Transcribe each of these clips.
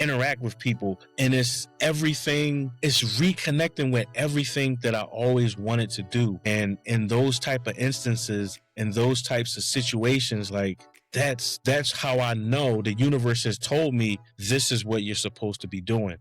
interact with people, and it's reconnecting with everything that I always wanted to do. And in those type of instances, in those types of situations, like that's how I know the universe has told me this is what you're supposed to be doing.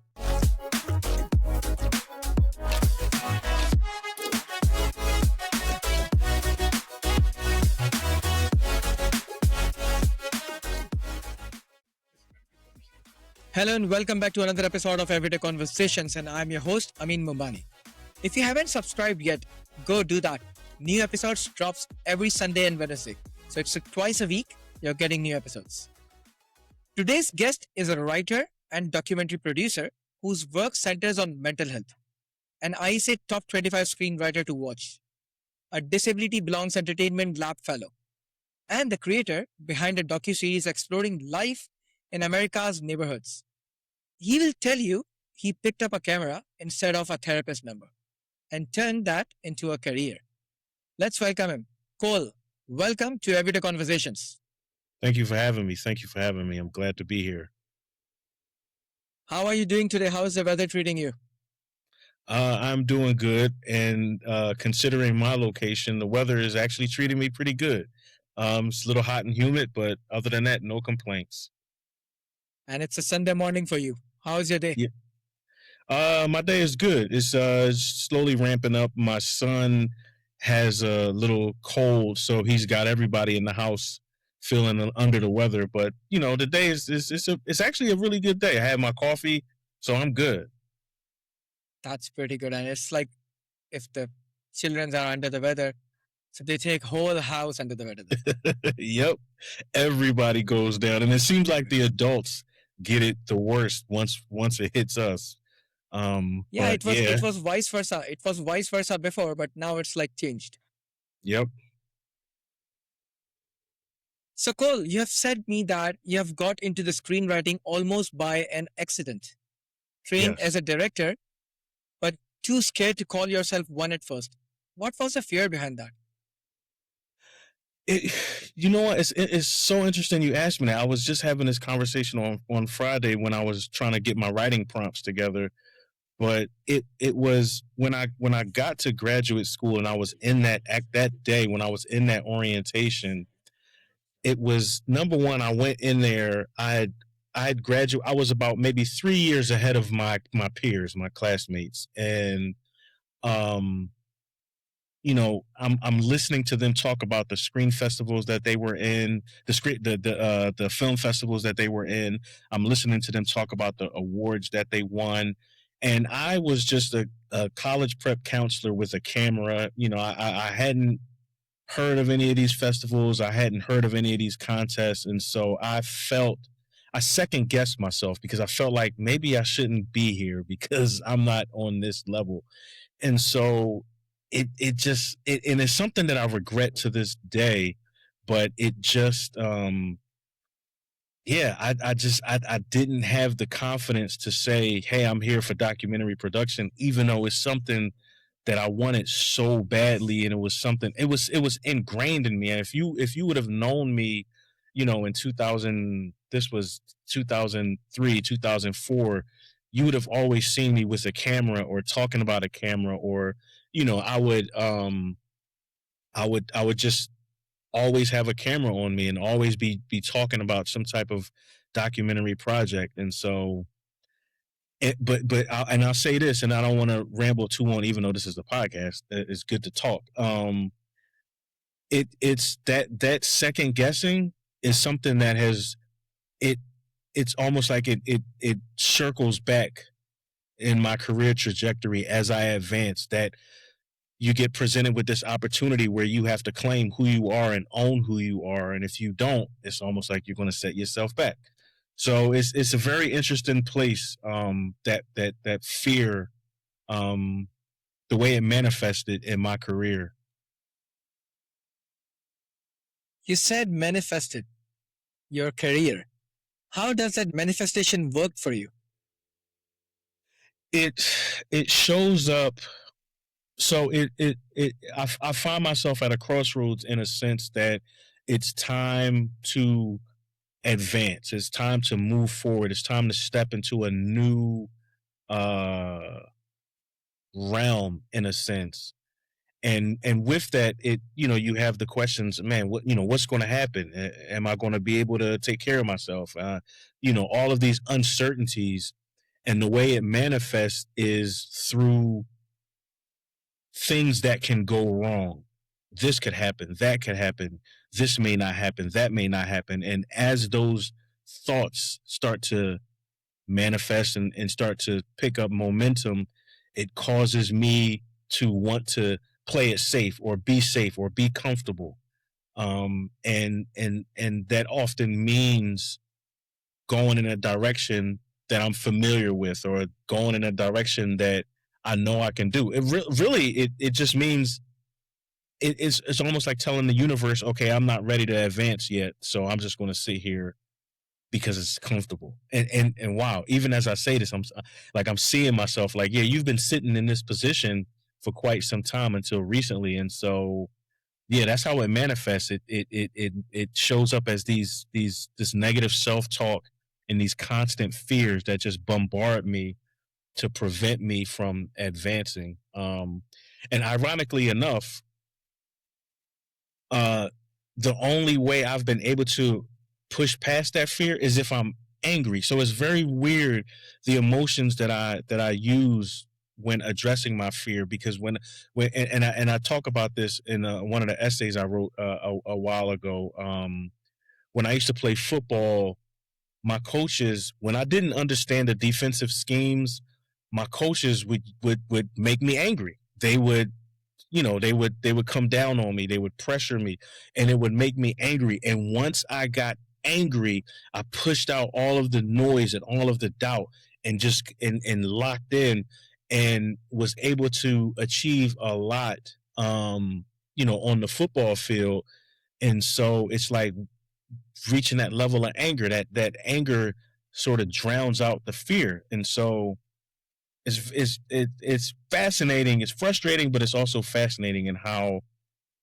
Hello and welcome back to another episode of Everyday Conversations, and I'm your host, Amin Mombani. If you haven't subscribed yet, go do that. New episodes drops every Sunday and Wednesday. So it's twice a week, you're getting new episodes. Today's guest is a writer and documentary producer whose work centers on mental health. An ISA Top 25 screenwriter to watch. A Disability Belongs Entertainment Lab Fellow. And the creator behind a docu-series exploring life in America's neighborhoods. He will tell you he picked up a camera instead of a therapist number and turned that into a career. Let's welcome him. Cole, welcome to Everyday Conversations. Thank you for having me. I'm glad to be here. How are you doing today? How is the weather treating you? I'm doing good, and considering my location, the weather is actually treating me pretty good. It's a little hot and humid, but other than that, no complaints. And it's a Sunday morning for you. How is your day? Yeah. My day is good. It's slowly ramping up. My son has a little cold, so he's got everybody in the house feeling under the weather. But you know, the day it's actually a really good day. I had my coffee, so I'm good. That's pretty good. And it's like if the children are under the weather, so they take whole house under the weather. Yep. Everybody goes down, and it seems like the adults get it the worst once it hits us. It was vice versa. It was vice versa before, but now it's like changed. Yep. So Cole, you have said me that you have got into the screenwriting almost by an accident. Trained as a director, but too scared to call yourself one at first. What was the fear behind that? You know what? It's so interesting you asked me that. I was just having this conversation on Friday when I was trying to get my writing prompts together. But it was when I got to graduate school and I was in that day when I was in that orientation. It was number one. I went in there. I had graduated. I was about maybe 3 years ahead of my peers, my classmates, and you know, I'm listening to them talk about the screen festivals that they were in, the film festivals that they were in. I'm listening to them talk about the awards that they won, and I was just a college prep counselor with a camera. You know, I hadn't heard of any of these festivals. I hadn't heard of any of these contests, and so I second guessed myself because I felt like maybe I shouldn't be here because I'm not on this level, and so. And it's something that I regret to this day, but it just, I didn't have the confidence to say, hey, I'm here for documentary production, even though it's something that I wanted so badly. And it was ingrained in me. And if you would have known me, you know, in 2003, 2004, you would have always seen me with a camera or talking about a camera, or you know, I would just always have a camera on me and always be talking about some type of documentary project. And so, I'll say this, and I don't want to ramble too on, even though this is a podcast. It's good to talk. It's that second guessing is something that it's almost like it circles back in my career trajectory as I advance, that you get presented with this opportunity where you have to claim who you are and own who you are. And if you don't, it's almost like you're going to set yourself back. So it's a very interesting place, that fear, the way it manifested in my career. You said manifested your career. How does that manifestation work for you? It shows up. So I find myself at a crossroads in a sense that it's time to advance. It's time to move forward. It's time to step into a new uh realm, in a sense. And with that, it you have the questions, man, what's going to happen? Am I going to be able to take care of myself? All of these uncertainties, and the way it manifests is through things that can go wrong. This could happen, that could happen, this may not happen, that may not happen. And as those thoughts start to manifest and start to pick up momentum, it causes me to want to play it safe or be comfortable. And that often means going in a direction that I'm familiar with, or going in a direction that I know I can do. Really, it just means it's almost like telling the universe, okay, I'm not ready to advance yet, so I'm just going to sit here because it's comfortable. And wow, even as I say this, I'm seeing myself like, yeah, you've been sitting in this position for quite some time until recently, and so yeah, that's how it manifests. It shows up as this negative self talk and these constant fears that just bombard me to prevent me from advancing. And ironically enough, uh, the only way I've been able to push past that fear is if I'm angry. So it's very weird, the emotions that I use when addressing my fear, because when I talk about this in one of the essays I wrote a while ago. When I used to play football, my coaches, when I didn't understand the defensive schemes, my coaches would make me angry. They would come down on me, they would pressure me, and it would make me angry. And once I got angry, I pushed out all of the noise and all of the doubt, and just and locked in, and was able to achieve a lot, on the football field. And so it's like reaching that level of anger, that anger sort of drowns out the fear. And so it's fascinating. It's frustrating, but it's also fascinating in how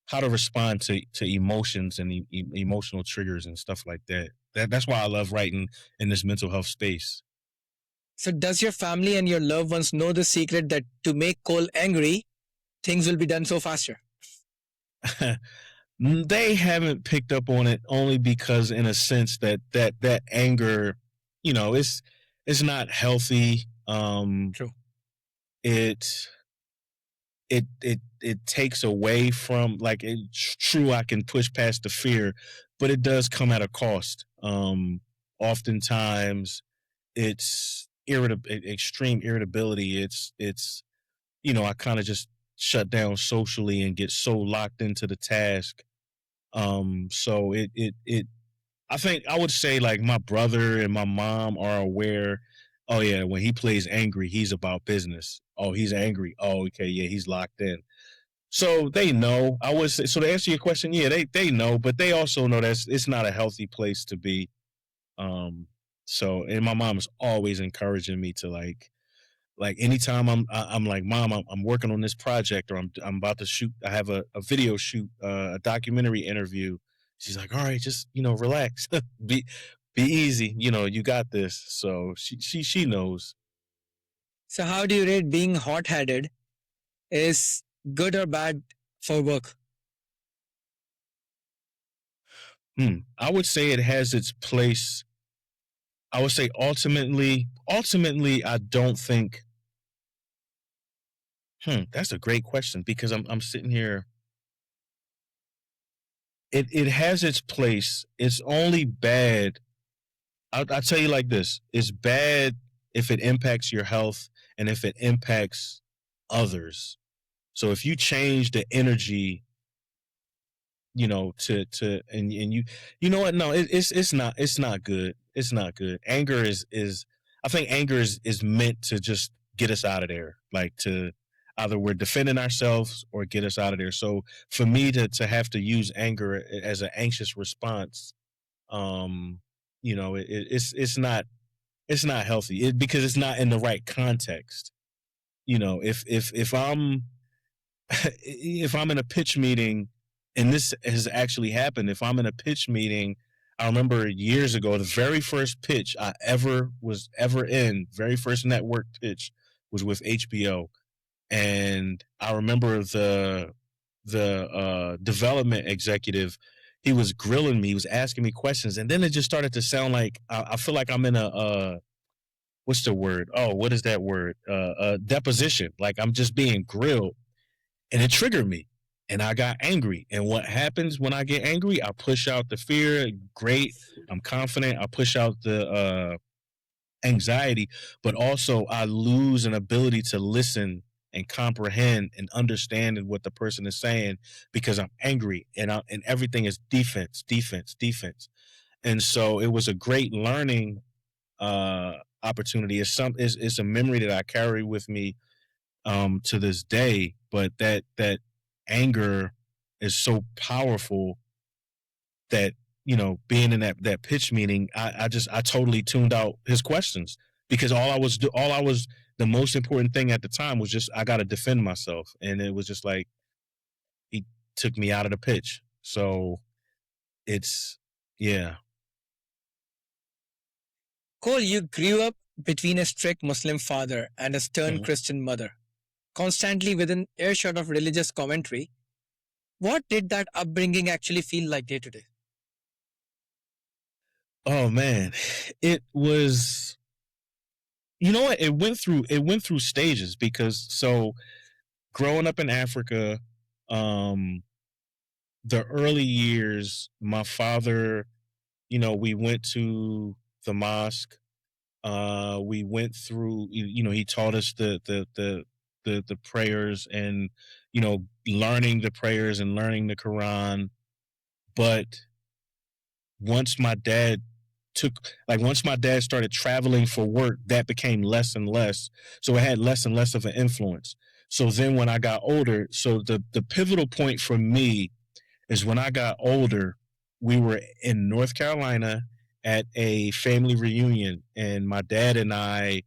to respond to emotions and emotional triggers and stuff like that. That's why I love writing in this mental health space. So, does your family and your loved ones know the secret that to make Cole angry, things will be done so faster? They haven't picked up on it, only because, in a sense, that anger, it's not healthy. True. It it takes away from, like, it's true, I can push past the fear, but it does come at a cost. Oftentimes it's extreme irritability. I kind of just shut down socially and get so locked into the task. So it I think I would say, like, my brother and my mom are aware. Oh yeah, when he plays angry, he's about business. Oh, he's angry. Oh, okay, yeah, he's locked in. So they know. I would say, so to answer your question, yeah, they know, but they also know that it's not a healthy place to be. Um, and my mom is always encouraging me to, like anytime I'm like, mom, I'm working on this project, or I'm about to shoot. I have a video shoot, a documentary interview. She's like, all right, just relax, be easy. You got this. So she knows. So, how do you rate being hot headed? Is good or bad for work? I would say it has its place. I would say ultimately, I don't think. That's a great question, because I'm sitting here. It has its place. It's only bad. I'll tell you like this: it's bad if it impacts your health, and if it impacts others. So if you change the energy, to and you know what? No, it's not good. It's not good. Anger is I think anger is meant to just get us out of there. Like, to either we're defending ourselves or get us out of there. So for me to have to use anger as an anxious response, it's not healthy, because it's not in the right context. If I'm if I'm in a pitch meeting, and this has actually happened, if I'm in a pitch meeting, I remember years ago, the very first pitch I ever in, very first network pitch was with HBO. And I remember the development executive, he was grilling me, he was asking me questions, and then it just started to sound like I feel like I'm in a what's the word? Oh, what is that word? A deposition. Like I'm just being grilled, and it triggered me, and I got angry. And what happens when I get angry? I push out the fear. Great, I'm confident. I push out the anxiety, but also I lose an ability to listen and comprehend and understand what the person is saying because I'm angry and everything is defense, defense, defense. And so it was a great learning opportunity. It's a memory that I carry with me to this day. But that anger is so powerful that being in that pitch meeting, I totally tuned out his questions because all I was the most important thing at the time was just I got to defend myself, and it was just like he took me out of the pitch. So it's yeah. Cole, you grew up between a strict Muslim father and a stern Mhm. Christian mother, constantly within earshot of religious commentary. What did that upbringing actually feel like day to day? Oh man, it was. You know what? It went through stages because so growing up in Africa, um, the early years, my father, we went to the mosque. We went through, he taught us the prayers and, learning the prayers and learning the Quran. But once my dad took, once my dad started traveling for work, that became less and less. So it had less and less of an influence. So then when I got older, so the pivotal point for me is when I got older, we were in North Carolina at a family reunion, and my dad and I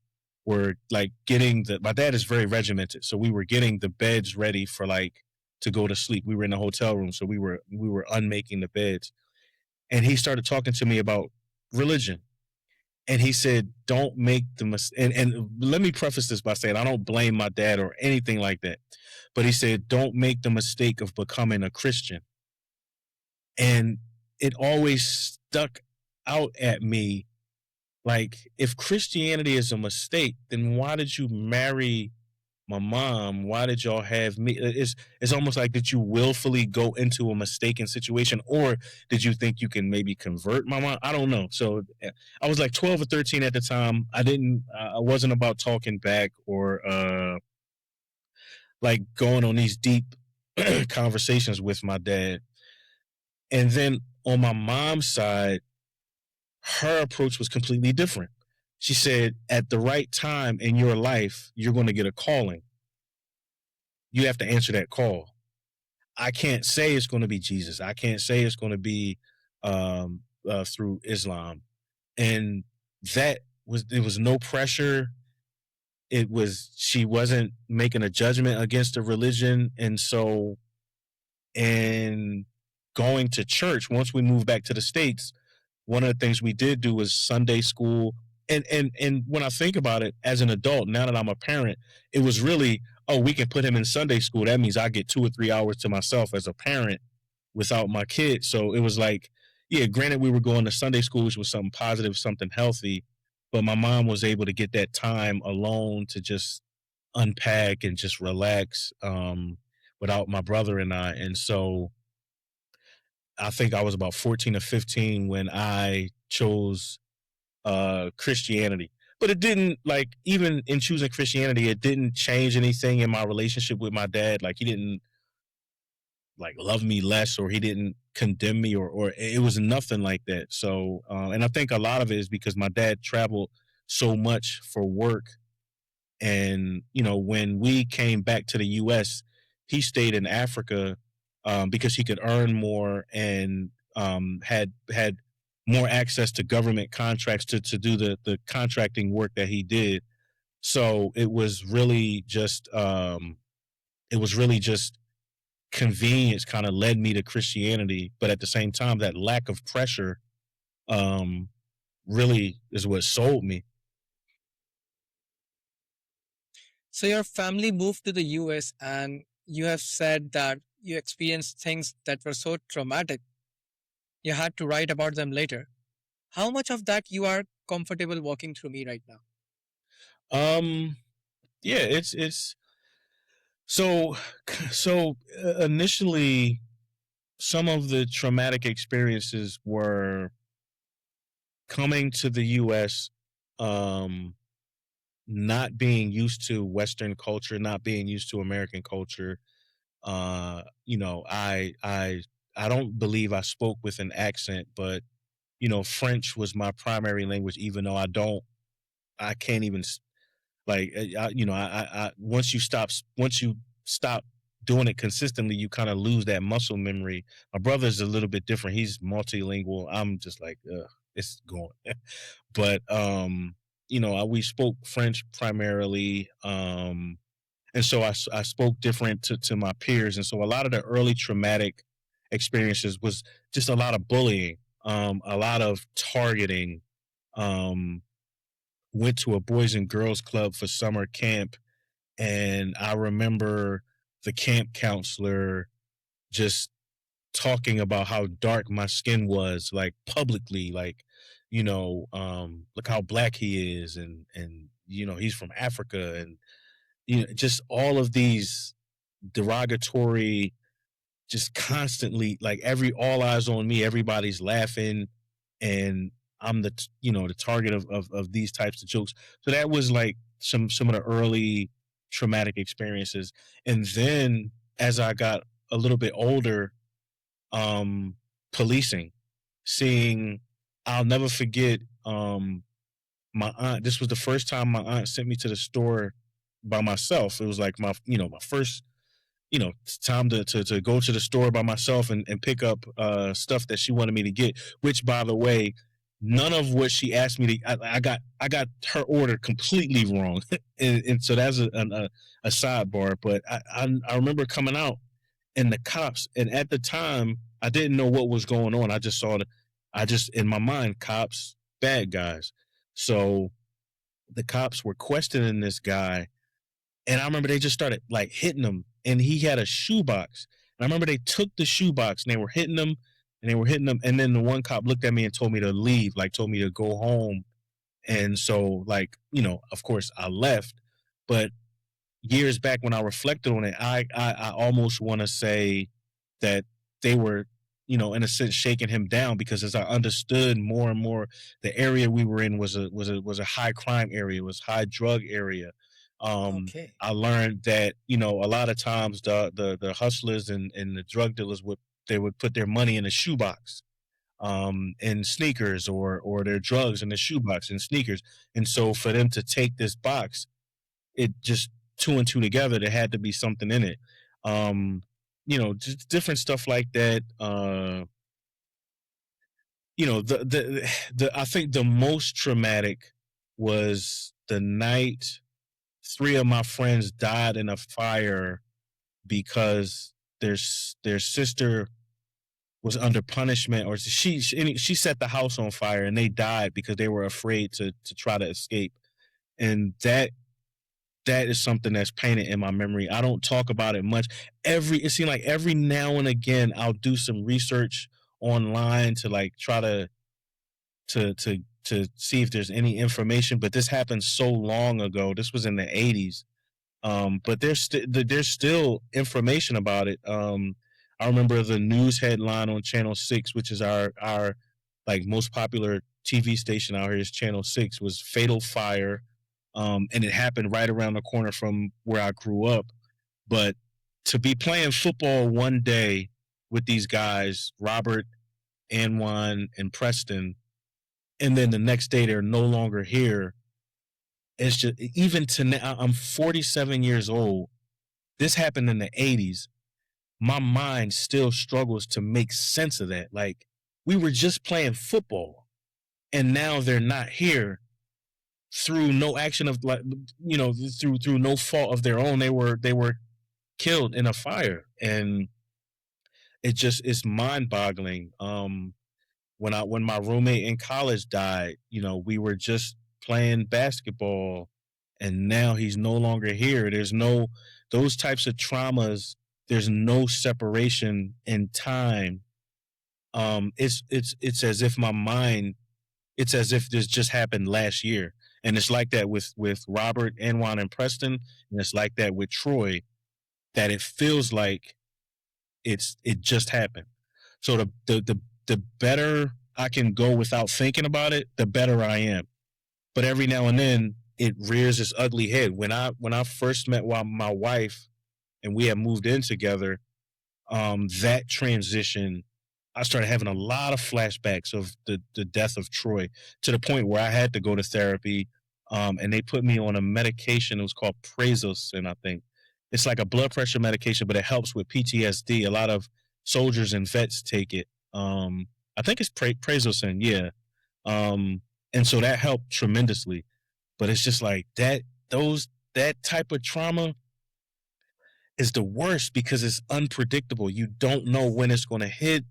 were like getting my dad is very regimented, so we were getting the beds ready for like to go to sleep. We were in the hotel room, so we were unmaking the beds, and he started talking to me about religion. And he said, "Don't make the mistake." And let me preface this by saying I don't blame my dad or anything like that, but he said, "Don't make the mistake of becoming a Christian." And it always stuck out at me like, if Christianity is a mistake, then why did you marry my mom? Why did y'all have me? It's almost like, did you willfully go into a mistaken situation, or did you think you can maybe convert my mom? I don't know. So I was like 12 or 13 at the time. I wasn't about talking back or like going on these deep conversations with my dad. And then on my mom's side, her approach was completely different. She said, at the right time in your life, you're going to get a calling. You have to answer that call. I can't say it's going to be Jesus. I can't say it's going to be through Islam. And there was no pressure. She wasn't making a judgment against a religion. And so, and going to church, once we moved back to the States, one of the things we did do was Sunday school. And when I think about it as an adult, now that I'm a parent, it was really, oh, we can put him in Sunday school. That means I get 2 or 3 hours to myself as a parent without my kid. So it was like, yeah, granted, we were going to Sunday school, which was something positive, something healthy, but my mom was able to get that time alone to just unpack and just relax without my brother and I. And so I think I was about 14 or 15 when I chose Christianity. But it didn't, like, even in choosing Christianity, it didn't change anything in my relationship with my dad. Like, he didn't like love me less, or he didn't condemn me, or it was nothing like that. So and I think a lot of it is because my dad traveled so much for work. And when we came back to the US, he stayed in Africa because he could earn more and had more access to government contracts to do the contracting work that he did. So it was really just convenience kind of led me to Christianity, but at the same time, that lack of pressure um, really is what sold me. So your family moved to the US and you have said that you experienced things that were so traumatic you had to write about them later. How much of that you are comfortable walking through me right now? Um, yeah, it's so initially some of the traumatic experiences were coming to the US, um not being used to Western culture, not being used to American culture. You know, I don't believe I spoke with an accent, but French was my primary language, even though I can't even like, once you stop doing it consistently, you kind of lose that muscle memory. My brother's a little bit different. He's multilingual. I'm just like, ugh, it's going. But we spoke French primarily, and so I spoke different to my peers, and so a lot of the early traumatic experiences was just a lot of bullying, a lot of targeting. Um, Went to a boys and girls club for summer camp, and I remember the camp counselor just talking about how dark my skin was, like publicly, like, look how black he is, and he's from Africa, and just all of these derogatory, just constantly, like, every all eyes on me, everybody's laughing, and I'm the target of these types of jokes. So that was like some of the early traumatic experiences. And then as I got a little bit older, um policing, seeing, I'll never forget, my aunt, this was the first time my aunt sent me to the store by myself. It was like my first, time to go to the store by myself and pick up stuff that she wanted me to get, which, by the way, none of what she asked me to, I got her order completely wrong. And so that's a sidebar. But I remember coming out, and the cops, and at the time I didn't know what was going on. I just, in my mind, cops, bad guys. So the cops were questioning this guy, and I remember they just started like hitting him, and he had a shoebox. And I remember they took the shoebox and they were hitting him, and they were hitting him. And then the one cop looked at me and told me to leave, like told me to go home. And so, like, of course I left. But years back when I reflected on it, I almost want to say that they were, in a sense, shaking him down, because as I understood more and more, the area we were in was a high crime area, it was high drug area. Okay. I learned that, a lot of times the hustlers and the drug dealers would put their money in a shoebox, in sneakers, or their drugs in the shoebox and sneakers. And so for them to take this box, it just, two and two together, there had to be something in it. Just different stuff like that. The I think the most traumatic was the night three of my friends died in a fire because their sister was under punishment, or she set the house on fire, and they died because they were afraid to try to escape. And that is something that's painted in my memory. I don't talk about it much. It seems like every now and again I'll do some research online to, like, try to see if there's any information. But this happened so long ago. This was in the '80s. But there's still information about it. I remember the news headline on Channel 6, which is our like most popular TV station out here, is Channel 6, was fatal fire. And it happened right around the corner from where I grew up. But to be playing football one day with these guys, Robert, Anwan, and Preston, and then the next day they're no longer here. It's just, even to now, I'm 47 years old. This happened in the '80s. My mind still struggles to make sense of that. Like, we were just playing football, and now they're not here through no action of, like, through no fault of their own. They were killed in a fire, and it's mind boggling. when my roommate in college died, we were just playing basketball, and now he's no longer here. There's no those types of traumas. There's no separation in time. It's as if my mind. It's as if this just happened last year, and it's like that with Robert, Anwan, and Preston, and it's like that with Troy. That it feels like it just happened. So the better I can go without thinking about it, the better I am. But every now and then it rears its ugly head. When I first met my wife and we had moved in together, that transition, I started having a lot of flashbacks of the death of Troy to the point where I had to go to therapy. And they put me on a medication. It was called Prazosin, I think. It's like a blood pressure medication, but it helps with PTSD. A lot of soldiers and vets take it. I think it's Prazosin, yeah. And so that helped tremendously. But it's just like that type of trauma is the worst because it's unpredictable. You don't know when it's going to hit.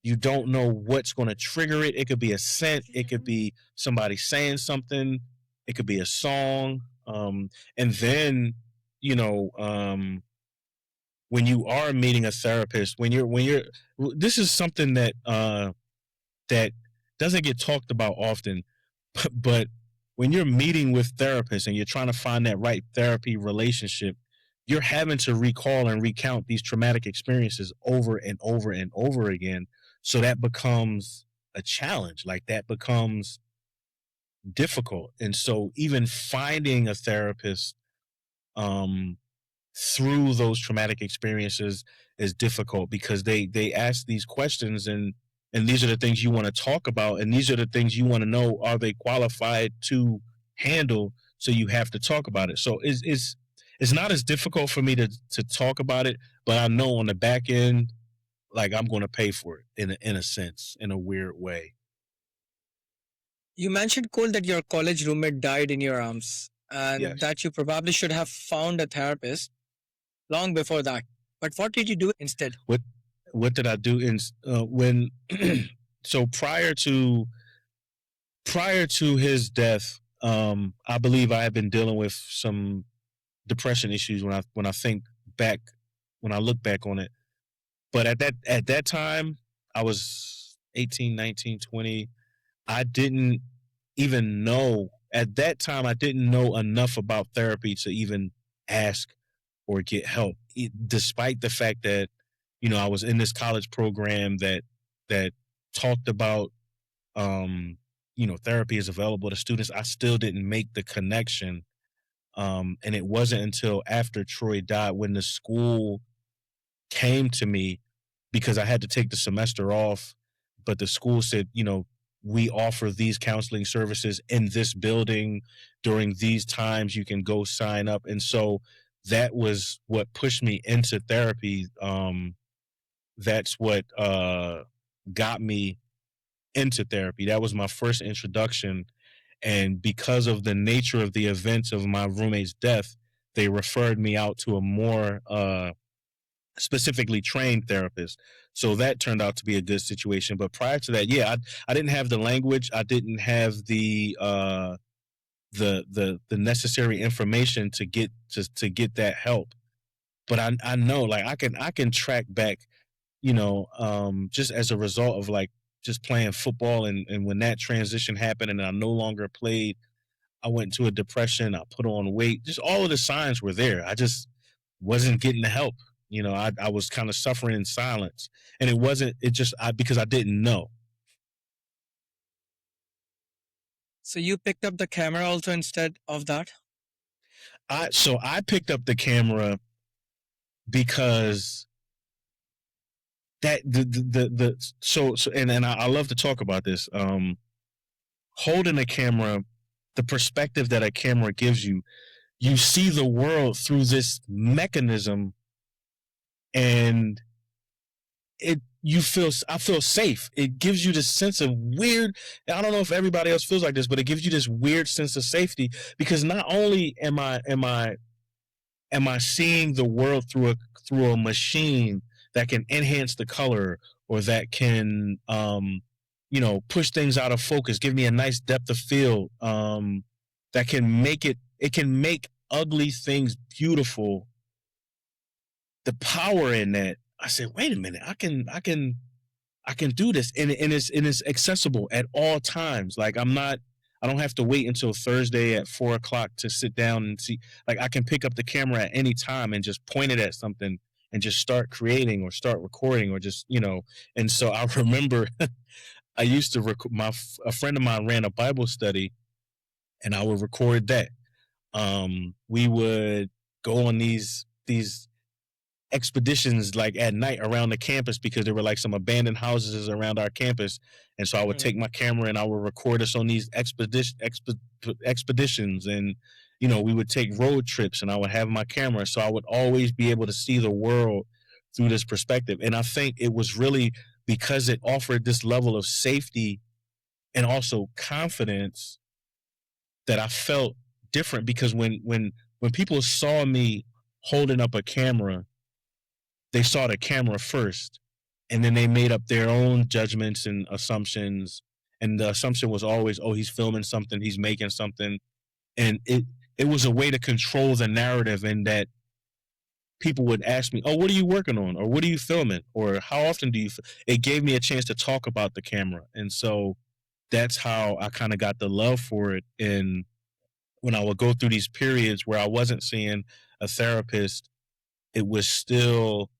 You don't know what's going to trigger it. It could be a scent. It could be somebody saying something. It could be a song. And then, you know, when you are meeting a therapist, this is something that doesn't get talked about often, but when you're meeting with therapists and you're trying to find that right therapy relationship, you're having to recall and recount these traumatic experiences over and over and over again. So that becomes a challenge. Like that becomes difficult. And so even finding a therapist um through those traumatic experiences is difficult because they ask these questions, and these are the things you want to talk about, and these are the things you want to know, are they qualified to handle, so you have to talk about it. So it's not as difficult for me to talk about it, but I know on the back end, like I'm going to pay for it in a sense, in a weird way. You mentioned, Cole, that your college roommate died in your arms and Yes. that you probably should have found a therapist long before that. But what did you do instead? What did I do in when so prior to his death, I believe I had been dealing with some depression issues back when I look back on it. But at that time, I was 18, 19, 20. I didn't even know at that time, I didn't know enough about therapy to even ask or get help, despite the fact that, I was in this college program that talked about, therapy is available to students. I still didn't make the connection. And it wasn't until after Troy died when the school came to me because I had to take the semester off, but the school said, we offer these counseling services in this building during these times. You can go sign up. And so that was what pushed me into therapy. That's what got me into therapy. That was my first introduction. And because of the nature of the events of my roommate's death, they referred me out to a more specifically trained therapist. So that turned out to be a good situation. But prior to that, yeah, I didn't have the language. I didn't have the necessary information to get that help. But I know, like, I can track back, just as a result of like just playing football, and when that transition happened and I no longer played, I went into a depression. I put on weight. Just all of the signs were there. I just wasn't getting the help. I was kind of suffering in silence, and it wasn't. It just because I didn't know. So you picked up the camera also instead of that? I picked up the camera because that the so and I love to talk about this. Holding a camera, the perspective that a camera gives you, you see the world through this mechanism, and I feel safe. It gives you this sense of weird. I don't know if everybody else feels like this, but it gives you this weird sense of safety because not only am I seeing the world through a machine that can enhance the color, or that can push things out of focus, give me a nice depth of field, that can make it can make ugly things beautiful. The power in that, I said, wait a minute, I can do this, and it's accessible at all times. Like I don't have to wait until Thursday at 4 o'clock to sit down and see. Like I can pick up the camera at any time and just point it at something and just start creating or start recording or just. And so I remember I used to a friend of mine ran a Bible study, and I would record that. We would go on these expeditions like at night around the campus because there were like some abandoned houses around our campus, and so I would take my camera and I would record us on these expeditions, and we would take road trips, and I would have my camera, so I would always be able to see the world through this perspective. And I think it was really because it offered this level of safety and also confidence that I felt different, because when people saw me holding up a camera, they saw the camera first, and then they made up their own judgments and assumptions. And the assumption was always, oh, he's filming something, he's making something. And it was a way to control the narrative, in that people would ask me, oh, what are you working on? Or what are you filming? Or how often do you it gave me a chance to talk about the camera. And so that's how I kind of got the love for it. And when I would go through these periods where I wasn't seeing a therapist, it was still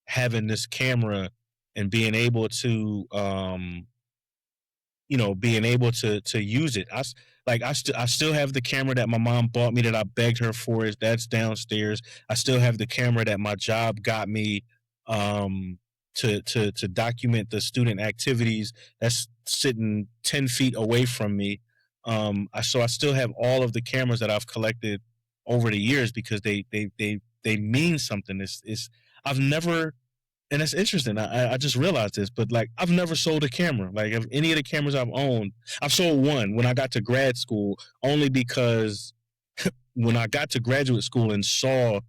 having this camera and being able to use it. I still have the camera that my mom bought me that I begged her for. That's downstairs. I still have the camera that my job got me, to document the student activities. That's sitting 10 feet away from me. So I still have all of the cameras that I've collected over the years, because they mean something. I've never, and it's interesting. I just realized this, but like I've never sold a camera. Like of any of the cameras I've owned, I've sold one when I got to grad school, only because when I got to graduate school and saw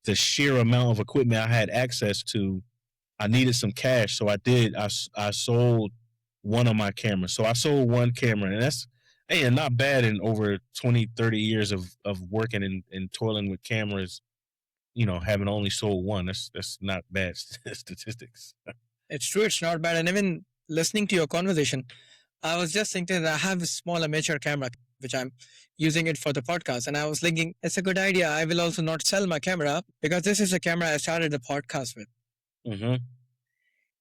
the sheer amount of equipment I had access to, I needed some cash. So I did. I sold one of my cameras. So I sold one camera, and that's, hey, not bad in over 20, 30 years of working and toiling with cameras. Having only sold one, that's not bad statistics. It's true, it's not bad. And even listening to your conversation, I was just thinking that I have a small amateur camera, which I'm using it for the podcast. And I was thinking, it's a good idea. I will also not sell my camera, because this is a camera I started the podcast with. Mm-hmm.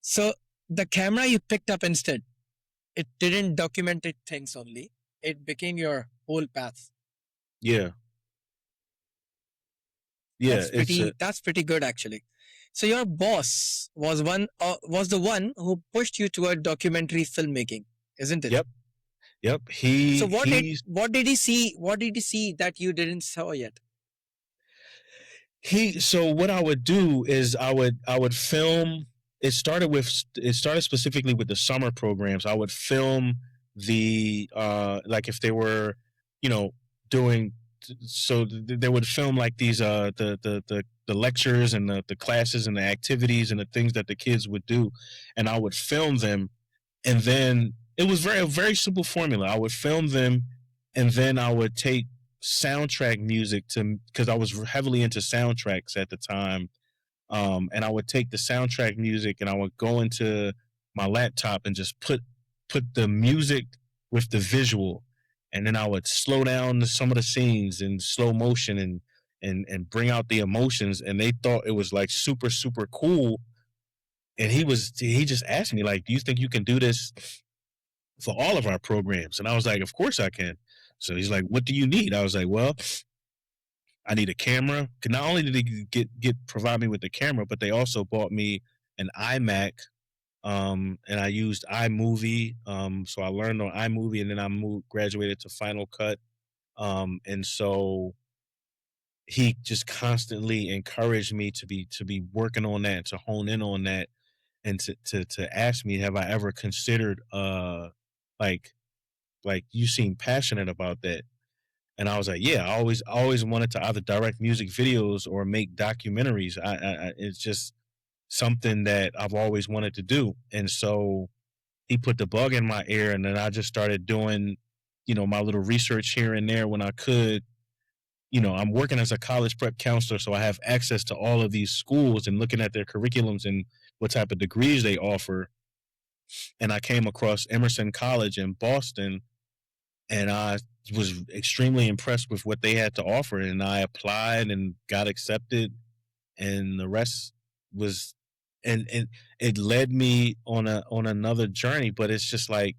So the camera you picked up instead, it didn't document things only. It became your whole path. Yeah. Yeah, that's pretty good, actually. So your boss was the one who pushed you toward documentary filmmaking, isn't it? Yep. So what did he see? What did he see that you didn't saw yet? So what I would do is I would film. It started specifically with the summer programs. I would film the like if they were, doing. So they would film like these the lectures and the classes and the activities and the things that the kids would do, and I would film them. And then it was a very simple formula. I would film them, and then I would take soundtrack music because I was heavily into soundtracks at the time, and I would take the soundtrack music and I would go into my laptop and just put the music with the visual, and then I would slow down some of the scenes in slow motion and bring out the emotions. And they thought it was like super, super cool. And he just asked me, like, do you think you can do this for all of our programs? And I was like, of course I can. So he's like, what do you need? I was like, well, I need a camera. Not only did they provide me with the camera, but they also bought me an iMac. And I used iMovie. So I learned on iMovie, and then I graduated to Final Cut. And so he just constantly encouraged me to be working on that, to hone in on that, and to ask me, have I ever considered like you seem passionate about that? And I was like, yeah, I always wanted to either direct music videos or make documentaries. It's just something that I've always wanted to do. And so he put the bug in my ear, and then I just started doing, my little research here and there when I could. I'm working as a college prep counselor, so I have access to all of these schools and looking at their curriculums and what type of degrees they offer. And I came across Emerson College in Boston, and I was extremely impressed with what they had to offer. And I applied and got accepted, and the rest was, and it led me on another journey. But it's just like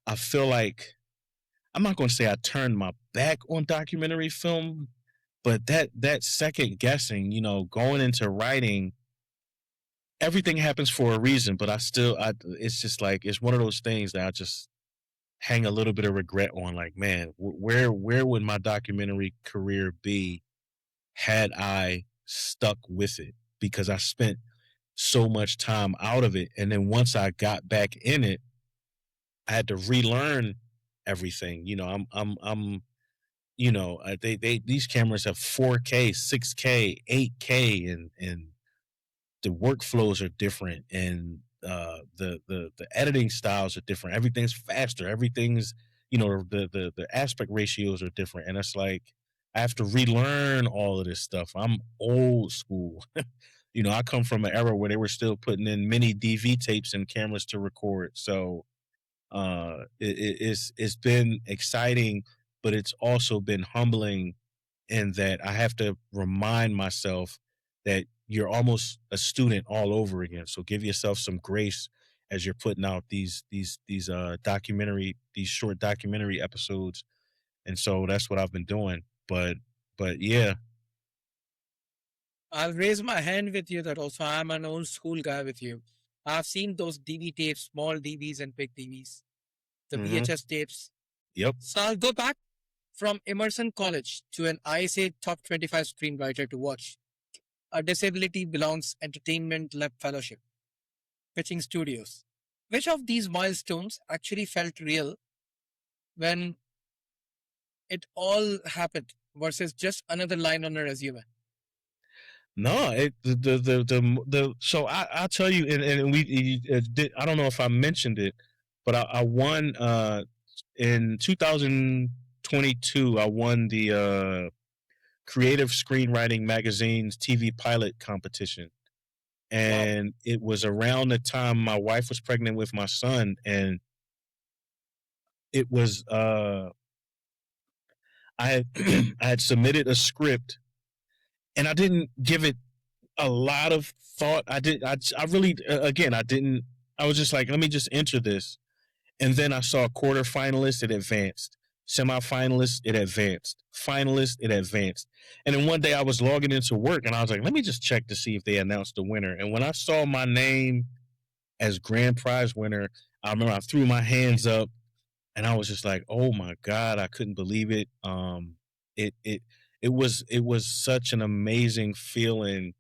I feel like I'm not going to say I turned my back on documentary film, but that second guessing, going into writing, everything happens for a reason. But I it's just like it's one of those things that I just hang a little bit of regret on. Like, man, where would my documentary career be had I stuck with it? Because I spent so much time out of it, and then once I got back in it, I had to relearn everything. They these cameras have 4K, 6K, 8K, and the workflows are different, and the editing styles are different. Everything's faster. Everything's, the aspect ratios are different, and it's like I have to relearn all of this stuff. I'm old school. I come from an era where they were still putting in mini DV tapes and cameras to record. So it's been exciting, but it's also been humbling in that I have to remind myself that you're almost a student all over again. So give yourself some grace as you're putting out these short documentary episodes. And so that's what I've been doing. But yeah. I'll raise my hand with you that also I'm an old school guy with you. I've seen those DV tapes, small DVs and big DVs, the Hmm. VHS tapes. Yep. So I'll go back from Emerson College to an ISA top 25 screenwriter to watch a Disability Belongs Entertainment Lab Fellowship, pitching studios. Which of these milestones actually felt real when it all happened versus just another line on a resume? No, so I'll tell you, and I don't know if I mentioned it, but I won in 2022. I won the Creative Screenwriting Magazine's TV pilot competition, Wow. and it was around the time my wife was pregnant with my son, and it was I had I had submitted a script, and I didn't give it a lot of thought. I really, again, I didn't. I was just like, let me just enter this, and then I saw quarterfinalist, it advanced. Semifinalist, it advanced. Finalist, it advanced. And then one day I was logging into work, and I was like, let me just check to see if they announced the winner. And when I saw my name as grand prize winner, I remember I threw my hands up, and I was just like, oh my God, I couldn't believe it. It it it was such an amazing feeling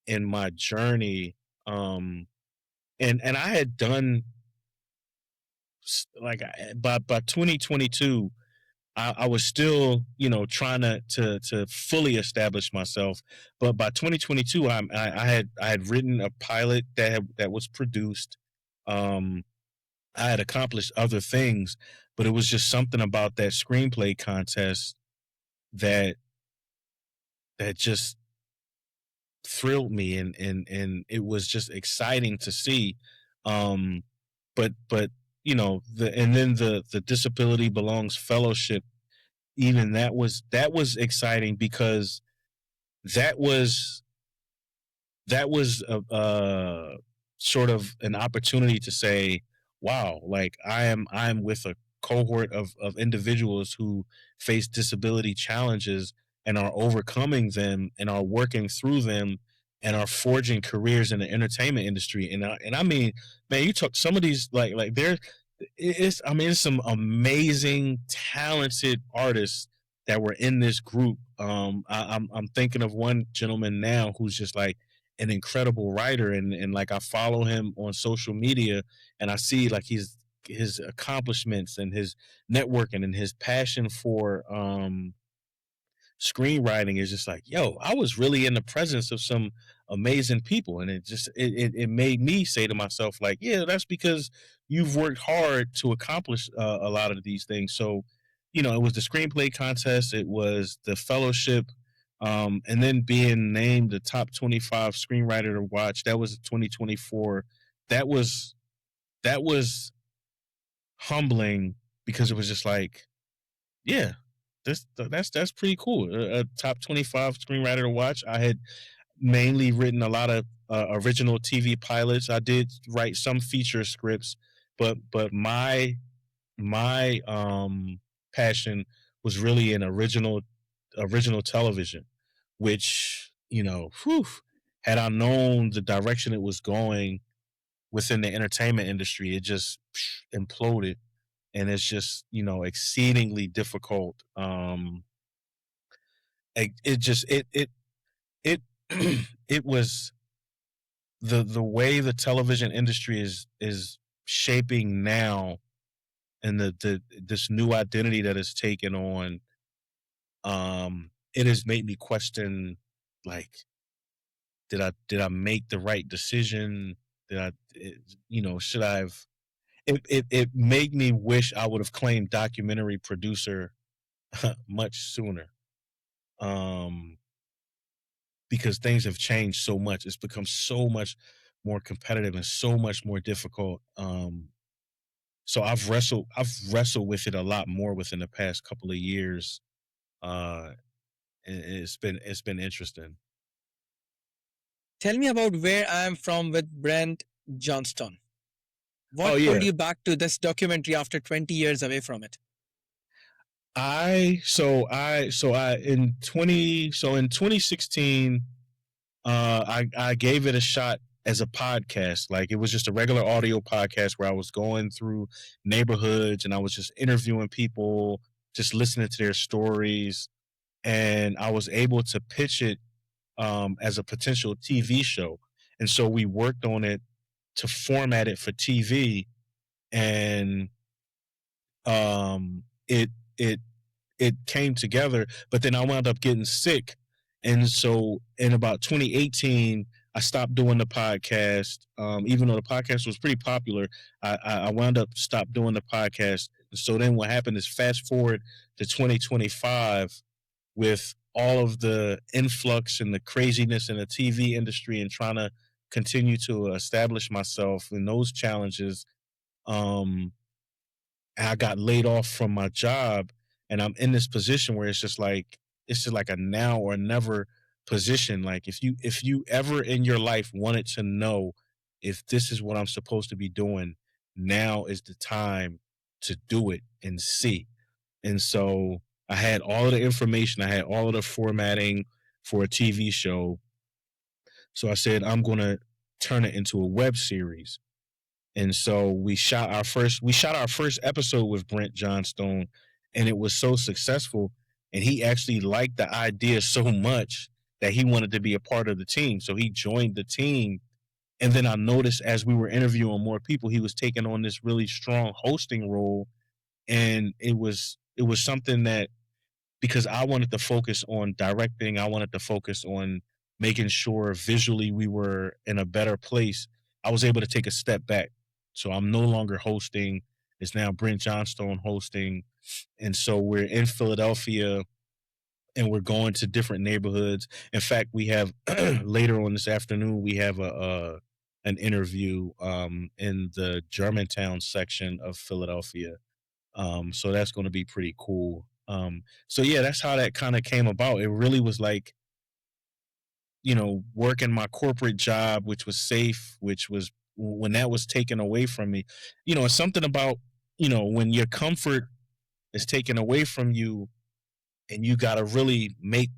in my journey. And I had done like by 2022, I was still, trying to fully establish myself. But by 2022, I had written a pilot that was produced. Um, I had accomplished other things, but it was just something about that screenplay contest that just thrilled me, and it was just exciting to see. Um, but and then the Disability Belongs Fellowship, even that was exciting because that was a sort of an opportunity to say, wow, like I'm with a cohort of individuals who face disability challenges and are overcoming them and are working through them and are forging careers in the entertainment industry. And I mean, man, you talk some of these, like it's some amazing talented artists that were in this group. I'm thinking of one gentleman now who's just like an incredible writer, and like I follow him on social media, and I see like his accomplishments and his networking and his passion for screenwriting is just like, yo, I was really in the presence of some amazing people. And it made me say to myself, like, yeah, that's because you've worked hard to accomplish a lot of these things. So, it was the screenplay contest, it was the fellowship, and then being named the top 25 screenwriter to watch. That was 2024. That was humbling, because it was just like, yeah, that's pretty cool. A top 25 screenwriter to watch. I had mainly written a lot of original TV pilots. I did write some feature scripts, but my passion was really in original television, which, whew, had I known the direction it was going within the entertainment industry, it just imploded. And it's just, exceedingly difficult. It just it it was the way the television industry is shaping now, and the this new identity that is taken on. It has made me question, like, did I make the right decision? Did I it, should I've it made me wish I would have claimed documentary producer much sooner. Um because things have changed so much. It's become so much more competitive and so much more difficult. So I've wrestled with it a lot more within the past couple of years. Uh and it's been interesting. Tell me about Where I Am From with Brent Johnstone. Oh What pulled yeah. you back to this documentary after 20 years away from it? I in 2016, I gave it a shot as a podcast. Like, it was just a regular audio podcast where I was going through neighborhoods and I was just interviewing people, just listening to their stories, and I was able to pitch it as a potential TV show. And so we worked on it to format it for TV, and it it came together. But then I wound up getting sick, and so in about 2018, I stopped doing the podcast. Even though the podcast was pretty popular, I wound up stopped doing the podcast. So then what happened is, fast forward to 2025, with all of the influx and the craziness in the TV industry, and trying to continue to establish myself in those challenges. Um, I got laid off from my job, and I'm in this position where it's just like a now or never position. Like, if you ever in your life wanted to know if this is what I'm supposed to be doing, now is the time to do it and see. And so I had all of the information, I had all of the formatting for a TV show. So I said, I'm going to turn it into a web series. And so we shot our first episode with Brent Johnstone, and it was so successful, and he actually liked the idea so much that he wanted to be a part of the team. So he joined the team, and then I noticed, as we were interviewing more people, he was taking on this really strong hosting role. And it was something that, because I wanted to focus on directing, I wanted to focus on making sure visually we were in a better place. I was able to take a step back. So I'm no longer hosting. It's now Brent Johnstone hosting. And so we're in Philadelphia, and we're going to different neighborhoods. In fact, we have later on this afternoon, we have an interview in the Germantown section of Philadelphia. So that's going to be pretty cool. So yeah, that's how that kind of came about. It really was like, working my corporate job, which was safe, which was, when that was taken away from me. It's something about, when your comfort is taken away from you, and you got to really make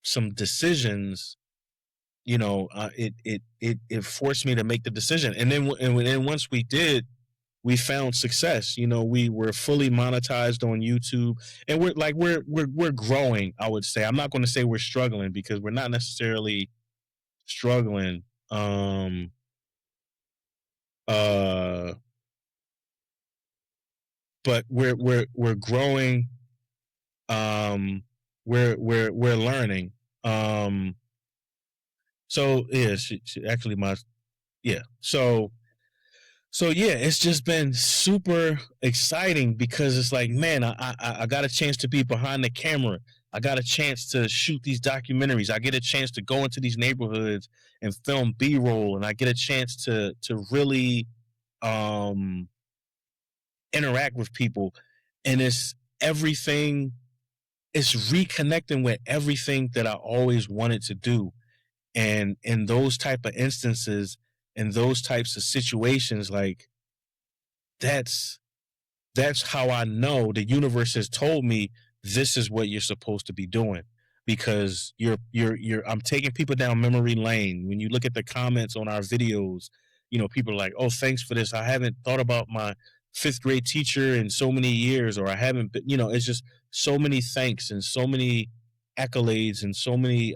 some decisions. It forced me to make the decision, and then once we did, we found success. We were fully monetized on YouTube, and we're growing. I would say, I'm not going to say we're struggling, because we're not necessarily struggling. Uh, but we're growing. Um, we're learning. Um, So yeah, she actually my yeah. So yeah, it's just been super exciting because it's like, man, I got a chance to be behind the camera. I got a chance to shoot these documentaries. I get a chance to go into these neighborhoods and film B-roll, and I get a chance to really um interact with people. And it's everything, it's reconnecting with everything that I always wanted to do. And in those type of instances, in those types of situations, like that's that's how I know the universe has told me this is what you're supposed to be doing, because you're I'm taking people down memory lane. When you look at the comments on our videos, people are like, "Oh, thanks for this. I haven't thought about my fifth grade teacher in so many years," or I haven't been, it's just so many thanks and so many accolades and so many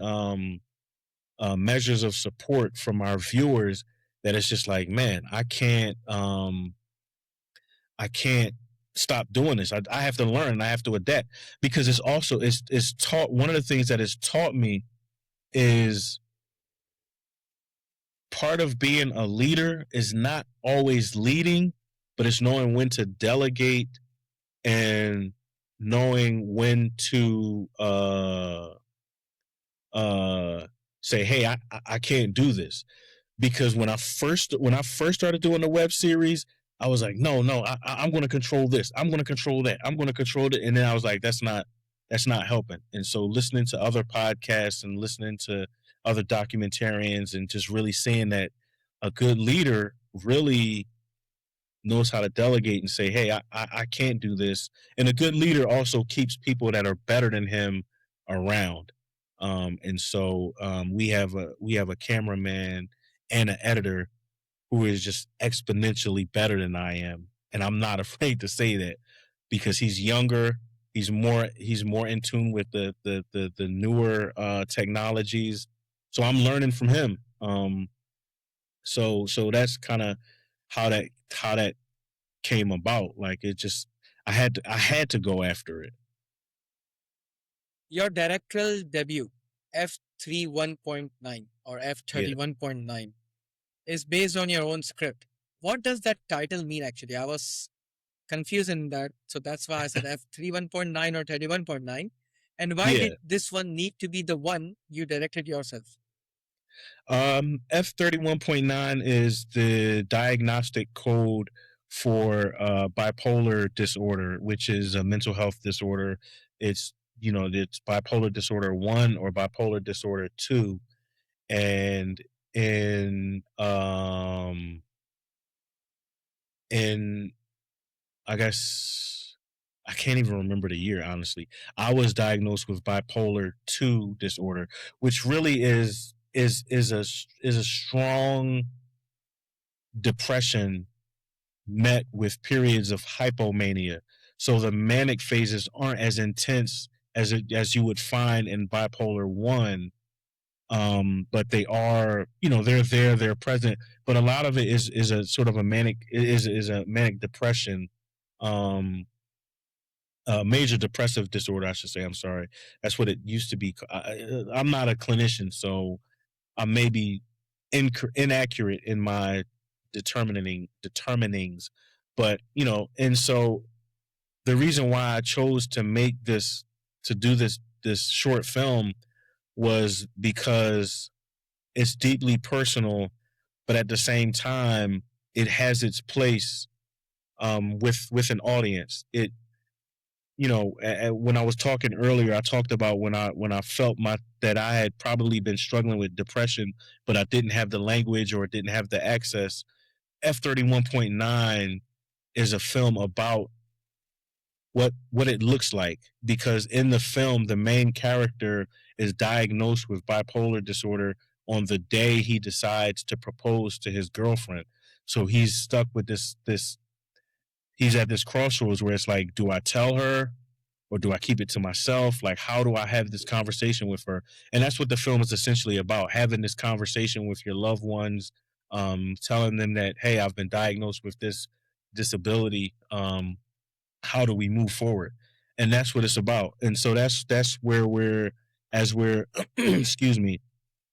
measures of support from our viewers, that it's just like, man, I can't stop doing this. I have to learn. I have to adapt, because it's also it's taught, one of the things that it's taught me is part of being a leader is not always leading, but it's knowing when to delegate and knowing when to uh say, hey, I can't do this. Because when I first started doing the web series, I was like, no, I'm going to control this, I'm going to control that, I'm going to control it, and then I was like, that's not helping. And so listening to other podcasts and listening to other documentarians and just really seeing that a good leader really knows how to delegate and say, hey, I can't do this. And a good leader also keeps people that are better than him around. And so we have a cameraman and an editor who is just exponentially better than I am. And I'm not afraid to say that, because he's younger, he's more in tune with the newer technologies. So I'm learning from him. So that's kind of how that came about. Like, it just, I had to go after it. Your directorial debut, F31.9 or Yeah. F31.9, is based on your own script. What does that title mean actually? I was confused in that. So that's why I said F31.9 or 31.9. And why Yeah. did this one need to be the one you directed yourself? F31.9 is the diagnostic code for bipolar disorder, which is a mental health disorder. It's bipolar disorder 1 or bipolar disorder 2. And in I guess I can't even remember the year, honestly. I was diagnosed with bipolar 2 disorder, which really is a strong depression met with periods of hypomania. So the manic phases aren't as intense as you would find in bipolar 1. But they are, they're there, they're present, but a lot of it is a sort of a manic, is a manic depression, um major depressive disorder, I should say. I'm sorry. That's what it used to be. I'm not a clinician, so I may be inaccurate in my determinings, but and so the reason why I chose to do this short film was because it's deeply personal, but at the same time, it has its place with an audience. When I was talking earlier, I talked about when I felt my that I had probably been struggling with depression, but I didn't have the language or didn't have the access. F31.9 is a film about what it looks like, because in the film the main character is diagnosed with bipolar disorder on the day he decides to propose to his girlfriend. So he's stuck with this he's at this crossroads where it's like, do I tell her or do I keep it to myself? Like, how do I have this conversation with her? And that's what the film is essentially about, having this conversation with your loved ones, telling them that, hey, I've been diagnosed with this disability. How do we move forward? And that's what it's about. And so that's where we're, as we're excuse me,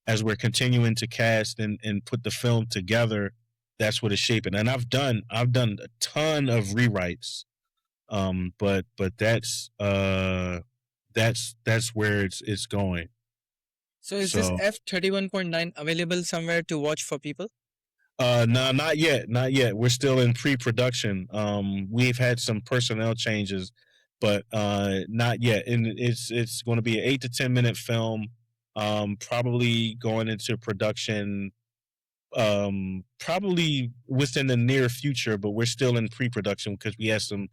as we're continuing to cast and put the film together, that's what it's shaping. And I've done a ton of rewrites. But that's where it's going. So is this So F31.9 available somewhere to watch for people? no, not yet, not yet. We're still in pre-production. We've had some personnel changes, but not yet. And it's going to be an 8 to 10 minute film. Probably going into production probably within the near future, but we're still in pre-production because we had some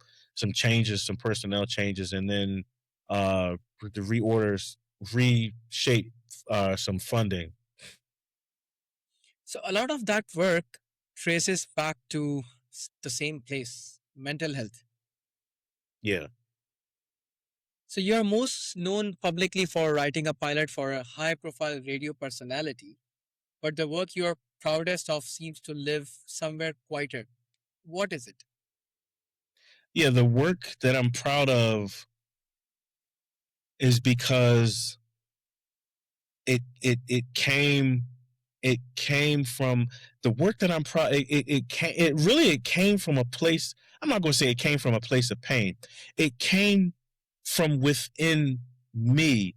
changes, some personnel changes, and then the reorders reshape some funding. So a lot of that work traces back to the same place, mental health. Yeah. So you're most known publicly for writing a pilot for a high profile radio personality, but the work you're proudest of seems to live somewhere quieter. What is it? Yeah, the work that I'm proud of is because it came from the work that I'm proud. It came from a place. I'm not going to say it came from a place of pain. It came from within me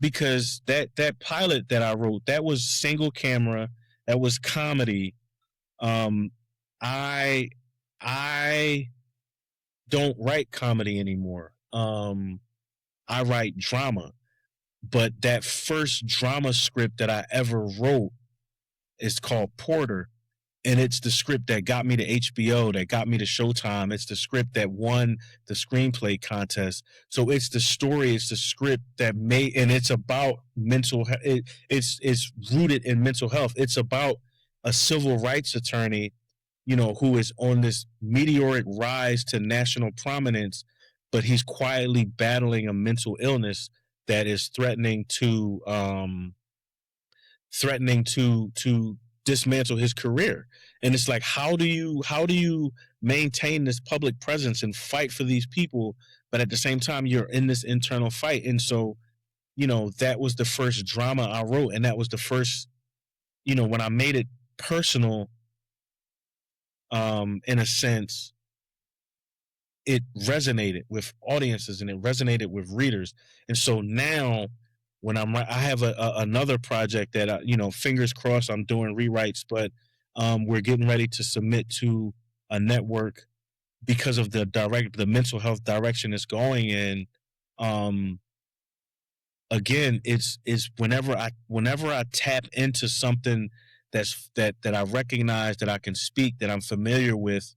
because that pilot that I wrote, that was single camera, that was comedy. Um, I I don't write comedy anymore. I write drama, but that first drama script that I ever wrote is called Porter, and it's the script that got me to HBO, that got me to Showtime. It's the script that won the screenplay contest. So it's the story, it's the script that made, and it's about mental. It's rooted in mental health. It's about a civil rights attorney, who is on this meteoric rise to national prominence, but he's quietly battling a mental illness that is threatening to dismantle his career. And it's like, how do you maintain this public presence and fight for these people, but at the same time you're in this internal fight? And so, that was the first drama I wrote, and that was the first, when I made it personal, in a sense, it resonated with audiences and it resonated with readers. And so now when I have another project that fingers crossed, I'm doing rewrites, but we're getting ready to submit to a network because of the mental health direction it's going in. Um, Again, it's whenever I tap into something that I recognize, that I can speak, that I'm familiar with,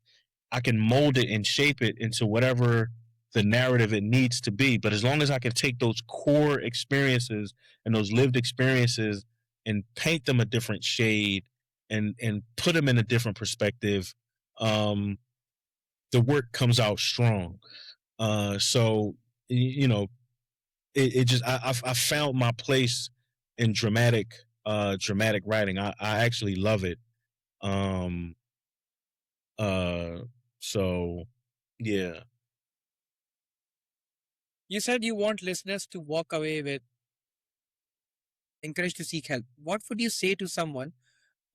I can mold it and shape it into whatever the narrative it needs to be. But as long as I can take those core experiences and those lived experiences and paint them a different shade and put them in a different perspective, um, the work comes out strong. So it just I found my place in dramatic writing. I actually love it. Um, uh, so yeah. You said you want listeners to walk away with encouraged to seek help. What would you say to someone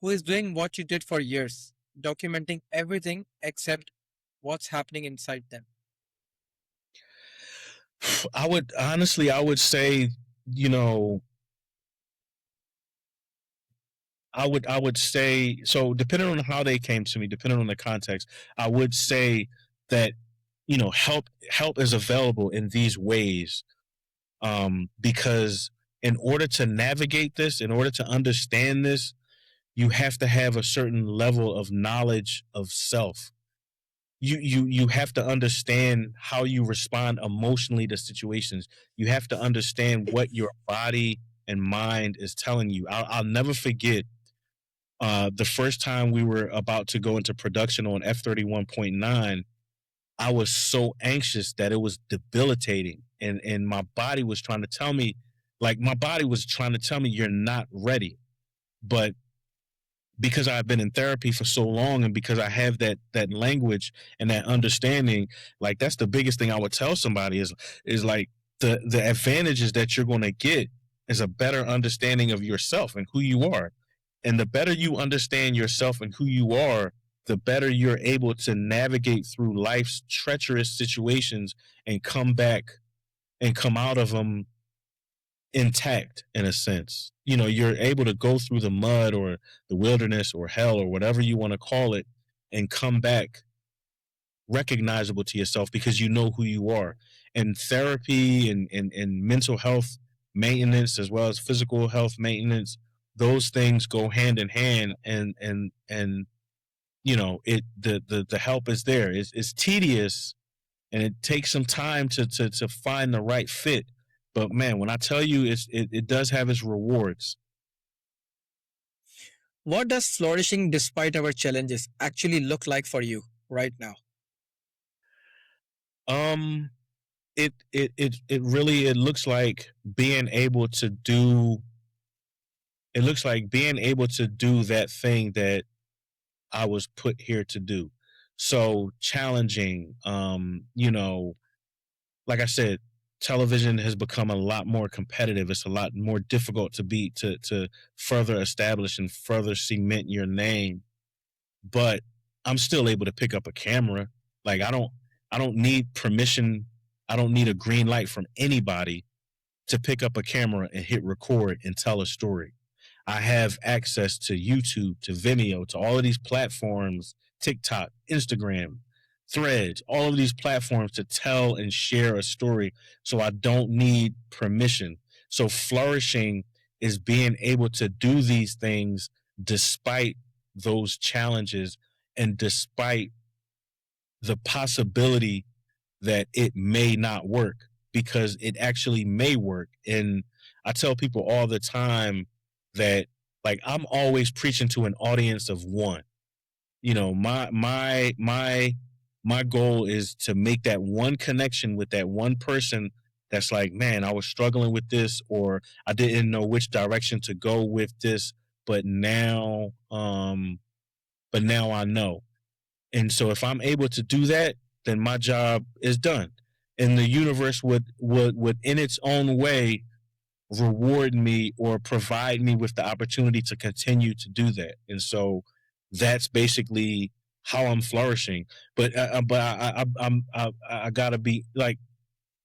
who is doing what you did for years, documenting everything except what's happening inside them? I would say, you know, I would say, so depending on how they came to me, depending on the context, I would say that, help is available in these ways. Because in order to navigate this, in order to understand this, you have to have a certain level of knowledge of self. You have to understand how you respond emotionally to situations. You have to understand what your body and mind is telling you. I'll never forget the first time we were about to go into production on F31.9. I was so anxious that it was debilitating, and my body was trying to tell me, you're not ready. But because I've been in therapy for so long, and because I have that language and that understanding, like, that's the biggest thing I would tell somebody is like the advantages that you're going to get is a better understanding of yourself and who you are. And the better you understand yourself and who you are, the better you're able to navigate through life's treacherous situations and come back and come out of them intact in a sense. You know, you're able to go through the mud or the wilderness or hell or whatever you want to call it and come back recognizable to yourself because you know who you are. And therapy and mental health maintenance as well as physical health maintenance, those things go hand in hand, and you know, the help is there. It's tedious and it takes some time to find the right fit. But man, when I tell you it does have its rewards. What does flourishing despite our challenges actually look like for you right now? Um it really it looks like being able to do it looks like being able to do that thing that I was put here to do. So challenging, you know, like I said, television has become a lot more competitive. It's a lot more difficult to be to further establish and further cement your name. But I'm still able to pick up a camera. Like I don't need permission. I don't need a green light from anybody to pick up a camera and hit record and tell a story. I have access to YouTube, to Vimeo, to all of these platforms, TikTok, Instagram, Threads, all of these platforms to tell and share a story. So I don't need permission. So flourishing is being able to do these things despite those challenges and despite the possibility that it may not work because it actually may work. And I tell people all the time that like I'm always preaching to an audience of one. You know, my goal is to make that one connection with that one person that's like, man, I was struggling with this or I didn't know which direction to go with this, but now I know. And so if I'm able to do that, then my job is done. And the universe would in its own way reward me or provide me with the opportunity to continue to do that. And so that's basically how I'm flourishing. But I gotta be like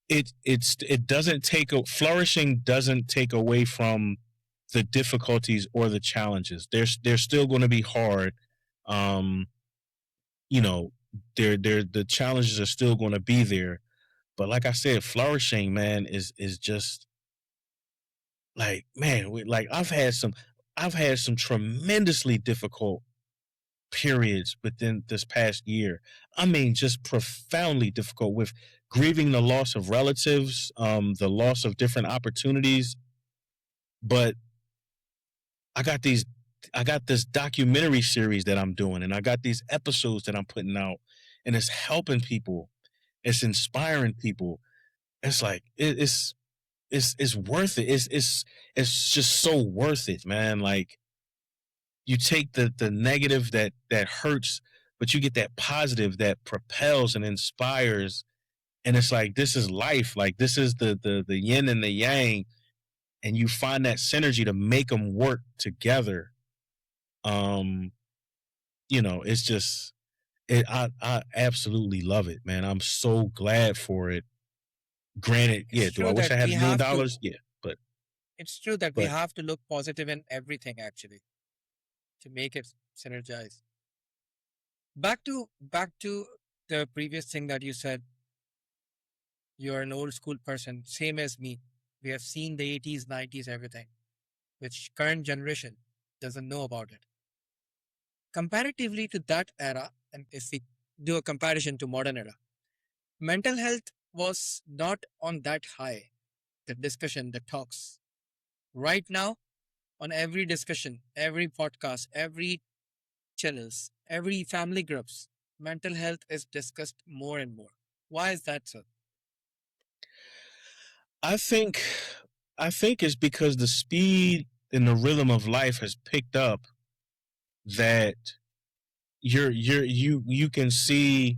it doesn't take flourishing doesn't take away from the difficulties or the challenges. They're still going to be hard. Um, you know, they're the challenges are still going to be there. But like I said, flourishing, man, is just like man, like I've had some tremendously difficult periods within this past year. I mean, just profoundly difficult with grieving the loss of relatives, the loss of different opportunities. But I got these, I got this documentary series that I'm doing, and I got these episodes that I'm putting out, and it's helping people, it's inspiring people. It's like it's worth it. It's just so worth it, man. Like you take the negative that hurts, but you get that positive that propels and inspires. And it's like this is life. Like this is the yin and the yang, and you find that synergy to make them work together. Um, you know, it's just I absolutely love it, man. I'm so glad for it. Granted, It's yeah, do I true wish that I had we have to. $1 million? Yeah, It's true that we but have to look positive in everything actually to make it synergize. Back to the previous thing that you said. You're an old school person, same as me. We have seen the 80s, 90s, everything, which current generation doesn't know about it. Comparatively to that era, and if we do a comparison to modern era, mental health was not on that high. The discussion, the talks. Right now, on every discussion, every podcast, every channels, every family groups, mental health is discussed more and more. Why is that so? I think I think it's because the speed and the rhythm of life has picked up that you can see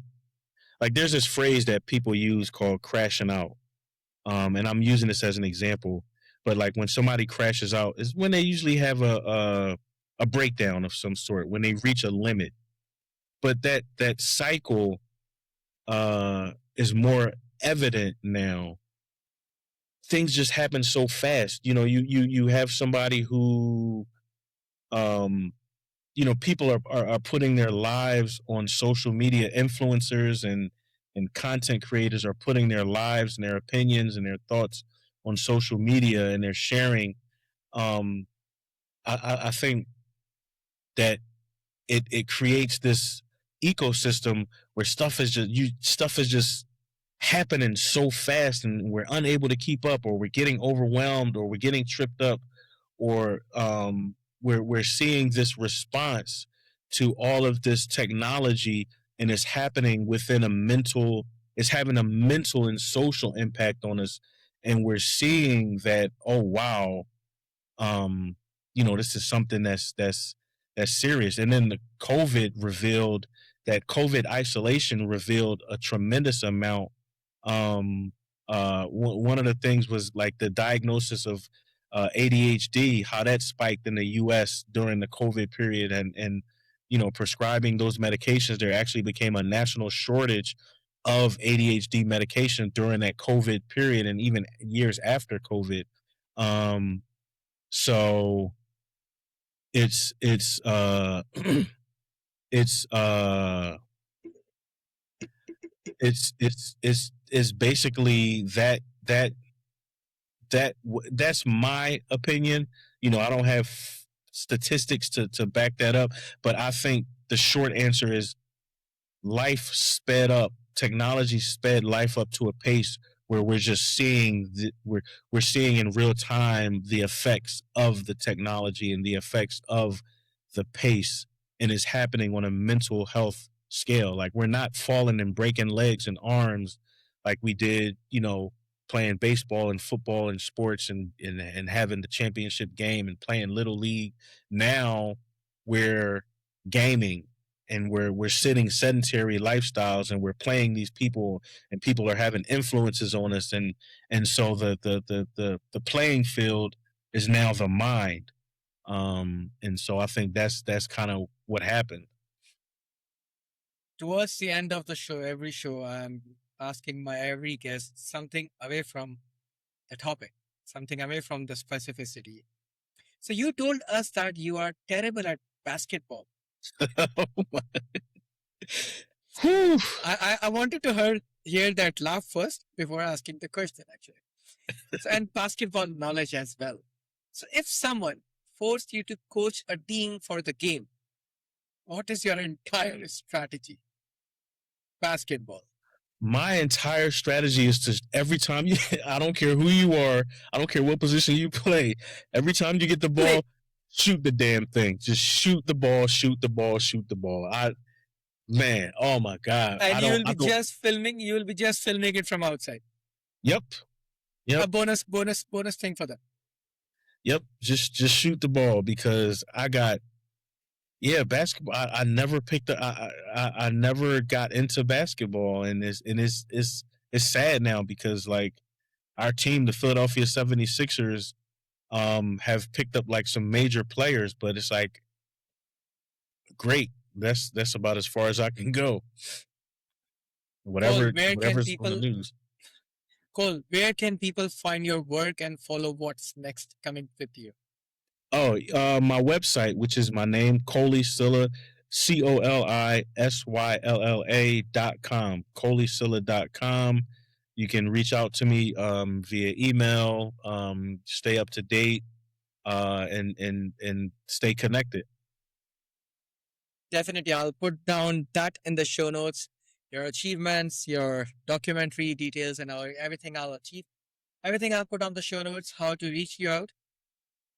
like there's this phrase that people use called crashing out. And I'm using this as an example. but like when somebody crashes out is when they usually have a breakdown of some sort, when they reach a limit. But that cycle is more evident now. Things just happen so fast. You have somebody who um people are putting their lives on social media. Influencers and content creators are putting their lives and their opinions and their thoughts on social media, and they're sharing. um I think that it creates this ecosystem where stuff is just happening so fast, and we're unable to keep up, or we're getting overwhelmed, or we're getting tripped up, or we're seeing this response to all of this technology, and it's happening within a mental it's having a mental and social impact on us, and we're seeing that, oh wow, um this is something that's serious. And then the COVID isolation revealed a tremendous amount. One of the things was like the diagnosis of ADHD, how that spiked in the US during the COVID period, and prescribing those medications. There actually became a national shortage of ADHD medication during that COVID period, and even years after COVID. um so it's it's it's basically that's my opinion. I don't have statistics to back that up, but I think the short answer is life sped up. Technology sped life up to a pace where we're just seeing we're seeing in real time the effects of the technology and the effects of the pace, and it's happening on a mental health scale. Like, we're not falling and breaking legs and arms like we did, playing baseball and football and sports, and having the championship game and playing little league. Now we're gaming, and we're sitting sedentary lifestyles, and we're playing these people, and people are having influences on us, and so the playing field is now the mind. And so I think that's kind of what happened. Towards the end of the show, every show, I'm asking my every guest something away from the topic, something away from the specificity. So you told us that you are terrible at basketball. Whew. I wanted to hear that laugh first before asking the question, actually. So, and basketball knowledge as well. So if someone forced you to coach a team for the game, what is your entire strategy? Basketball. My entire strategy is to, every time I don't care who you are, I don't care what position you play, every time you get the ball, shoot the damn thing. Just shoot the ball, shoot the ball, shoot the ball. Man, oh my God. And you will be just filming it from outside. Yep. A bonus thing for that. Yep. Just shoot the ball, because basketball. I never picked I never got into basketball, and it's sad now, because like our team, the Philadelphia 76ers, have picked up like some major players, but it's like, great. That's about as far as I can go. Whatever's on the news. Cole, where can people find your work and follow what's next coming with you? Oh, my website, which is my name, Coli Sylla, COLISYLLA.com, ColiSylla.com. You can reach out to me via email, stay up to date, and stay connected. Definitely, I'll put down that in the show notes. Your achievements, your documentary details, and everything I'll achieve. Everything I'll put on the show notes, how to reach you out.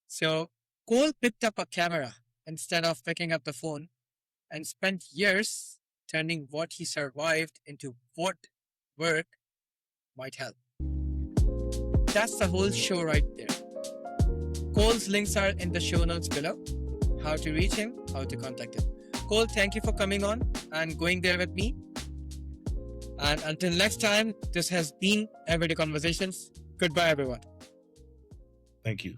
So Cole picked up a camera instead of picking up the phone, and spent years turning what he survived into what work might help. That's the whole show right there. Cole's links are in the show notes below. How to reach him, how to contact him. Cole, thank you for coming on and going there with me. And until next time, this has been Everyday Conversations. Goodbye, everyone. Thank you.